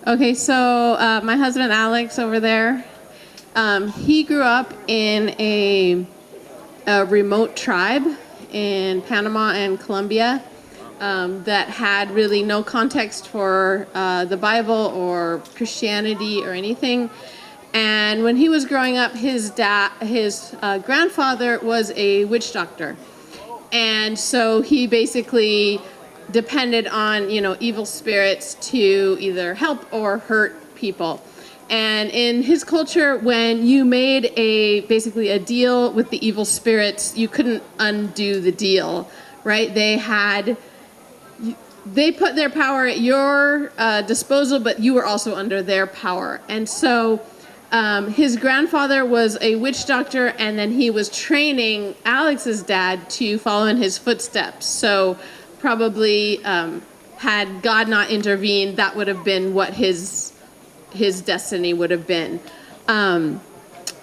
Okay, so my husband Alex over there, he grew up in a remote tribe in Panama and Colombia that had really no context for the Bible or Christianity or anything. And when he was growing up, his grandfather was a witch doctor. And so he basically depended on, evil spirits to either help or hurt people. And in his culture, when you made basically a deal with the evil spirits, you couldn't undo the deal, right? They put their power at your disposal, but you were also under their power. And so his grandfather was a witch doctor, and then he was training Alex's dad to follow in his footsteps. So probably had God not intervened, that would have been what his destiny would have been.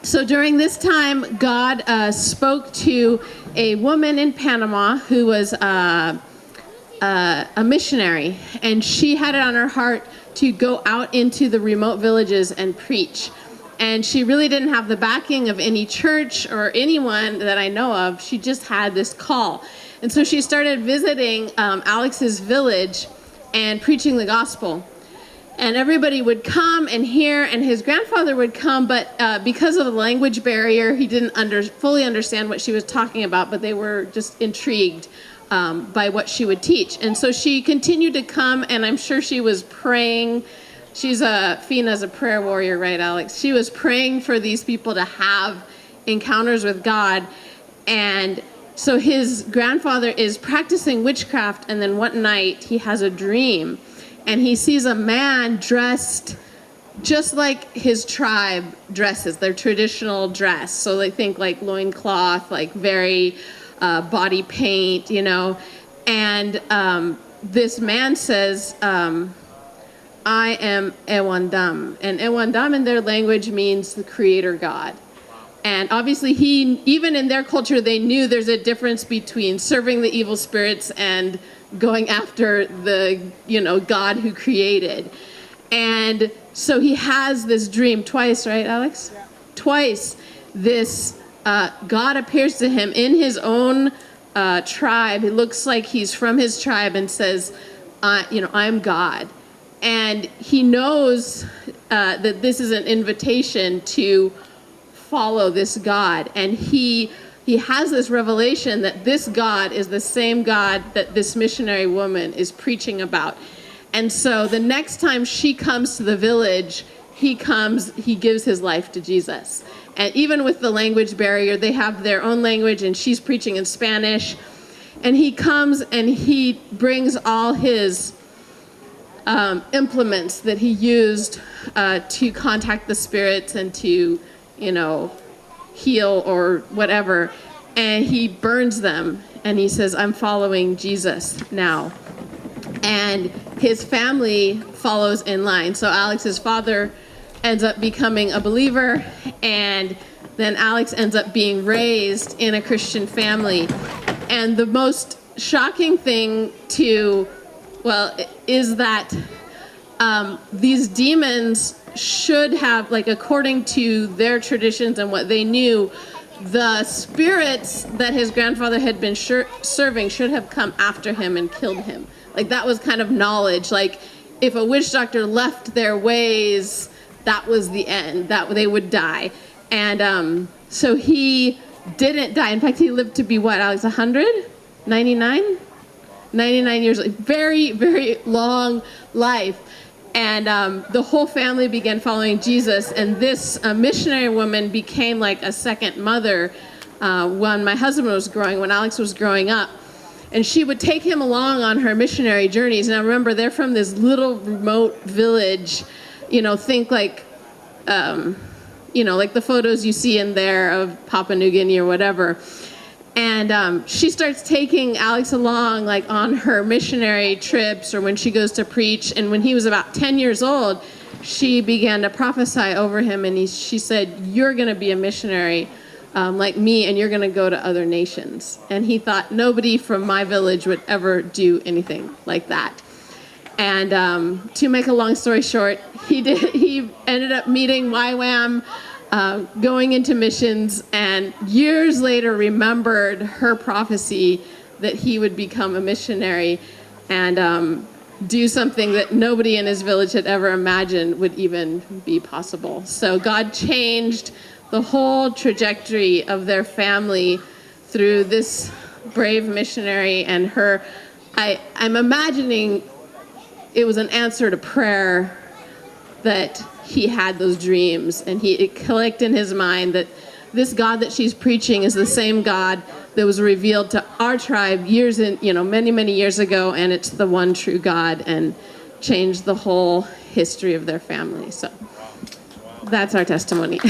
So during this time, God spoke to a woman in Panama who was a missionary, and she had it on her heart to go out into the remote villages and preach. And she really didn't have the backing of any church or anyone that I know of. She just had this call. And so she started visiting Alex's village and preaching the gospel. And everybody would come and hear, and his grandfather would come, but because of the language barrier, he didn't fully understand what she was talking about, but they were just intrigued by what she would teach. And so she continued to come, and I'm sure she was praying. Fina's a prayer warrior, right, Alex? She was praying for these people to have encounters with God. And so his grandfather is practicing witchcraft, and then one night he has a dream, and he sees a man dressed just like his tribe dresses, their traditional dress. So they think like loincloth, like very body paint, And this man says, I am YWAM. And YWAM in their language means the creator God. And obviously even in their culture, they knew there's a difference between serving the evil spirits and going after the, God who created. And so he has this dream twice, right, Alex? Yeah. Twice, this God appears to him in his own tribe. It looks like he's from his tribe and says, I'm God. And he knows that this is an invitation to follow this God. And he has this revelation that this God is the same God that this missionary woman is preaching about. And so the next time she comes to the village, he gives his life to Jesus. And even with the language barrier, they have their own language, and she's preaching in Spanish. And he comes and he brings all his implements that he used to contact the spirits and to, heal or whatever. And he burns them, and he says, I'm following Jesus now. And his family follows in line. So Alex's father ends up becoming a believer, and then Alex ends up being raised in a Christian family. And the most shocking thing is that these demons should have, according to their traditions and what they knew, the spirits that his grandfather had been serving should have come after him and killed him. That was kind of knowledge. If a witch doctor left their ways, that was the end, that they would die. And so he didn't die. In fact, he lived to be what, Alex, 100? 99? 99 years, very, very long life. And the whole family began following Jesus. And this missionary woman became like a second mother when Alex was growing up. And she would take him along on her missionary journeys. Now remember, they're from this little remote village, think like the photos you see in there of Papua New Guinea or whatever. And she starts taking Alex along on her missionary trips or when she goes to preach. And when he was about 10 years old, she began to prophesy over him. And she said, you're going to be a missionary like me, and you're going to go to other nations. And he thought nobody from my village would ever do anything like that. And to make a long story short, he ended up meeting YWAM, going into missions, and years later remembered her prophecy that he would become a missionary and do something that nobody in his village had ever imagined would even be possible. So God changed the whole trajectory of their family through this brave missionary and her. I'm imagining it was an answer to prayer that he had those dreams, and it clicked in his mind that this God that she's preaching is the same God that was revealed to our tribe many years ago, and it's the one true God, and changed the whole history of their family. So that's our testimony.